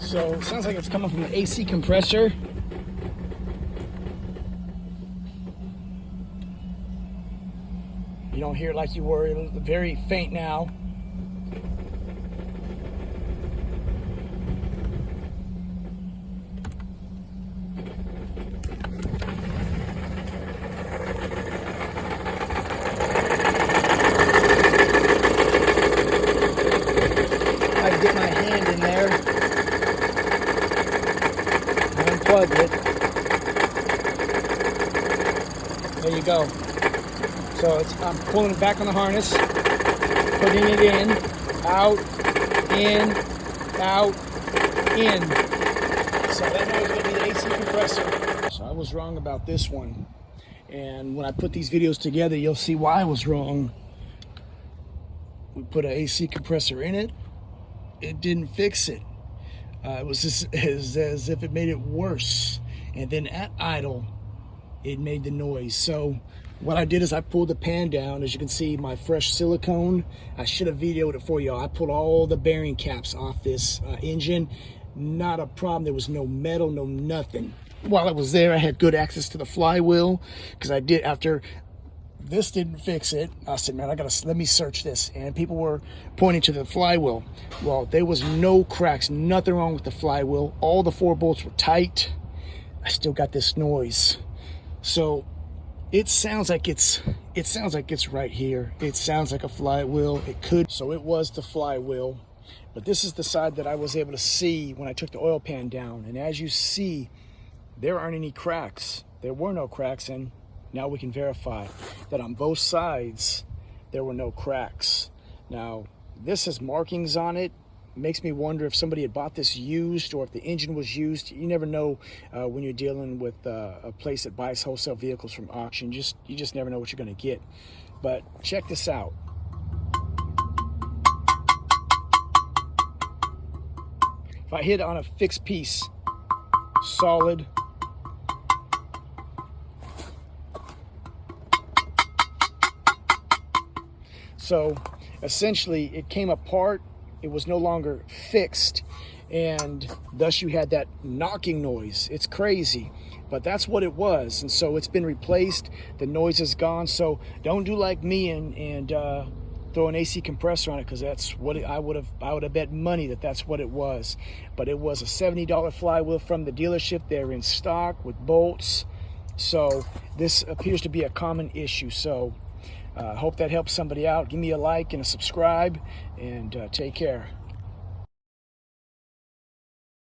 So it sounds like it's coming from the AC compressor. You don't hear it like you were. It's very faint now. I get my hand in there, unplug it. There you go. So I'm pulling it back on the harness, putting it in, out, in, out, in. So that noise is going to be the AC compressor. So I was wrong about this one. And when I put these videos together, you'll see why I was wrong. We put an AC compressor in it. It didn't fix it. It was just as if it made it worse. And then at idle, it made the noise. So what I did is I pulled the pan down. As you can see, my fresh silicone. I should have videoed it for y'all. I pulled all the bearing caps off this engine. Not a problem. There was no metal, no nothing. While I was there, I had good access to the flywheel because I did after this didn't fix it. I said, man, let me search this. And people were pointing to the flywheel. Well, there was no cracks, nothing wrong with the flywheel. All the 4 bolts were tight. I still got this noise. So it sounds like it's right here. It sounds like a flywheel. It could. So it was the flywheel. But this is the side that I was able to see when I took the oil pan down. And as you see, there aren't any cracks. There were no cracks, and now we can verify that on both sides there were no cracks. Now this has markings on it. Makes me wonder if somebody had bought this used or if the engine was used. You never know when you're dealing with a place that buys wholesale vehicles from auction. You just never know what you're going to get. But check this out. If I hit on a fixed piece, solid, so essentially it came apart. It was no longer fixed, and thus you had that knocking noise. It's crazy, but that's what it was. And so it's been replaced. The noise is gone. So don't do like me and throw an AC compressor on it, because that's what I would have bet money that's what it was. But it was a $70 flywheel from the dealership. They're in stock with bolts. So this appears to be a common issue. So hope that helps somebody out. Give me a like and a subscribe, and take care.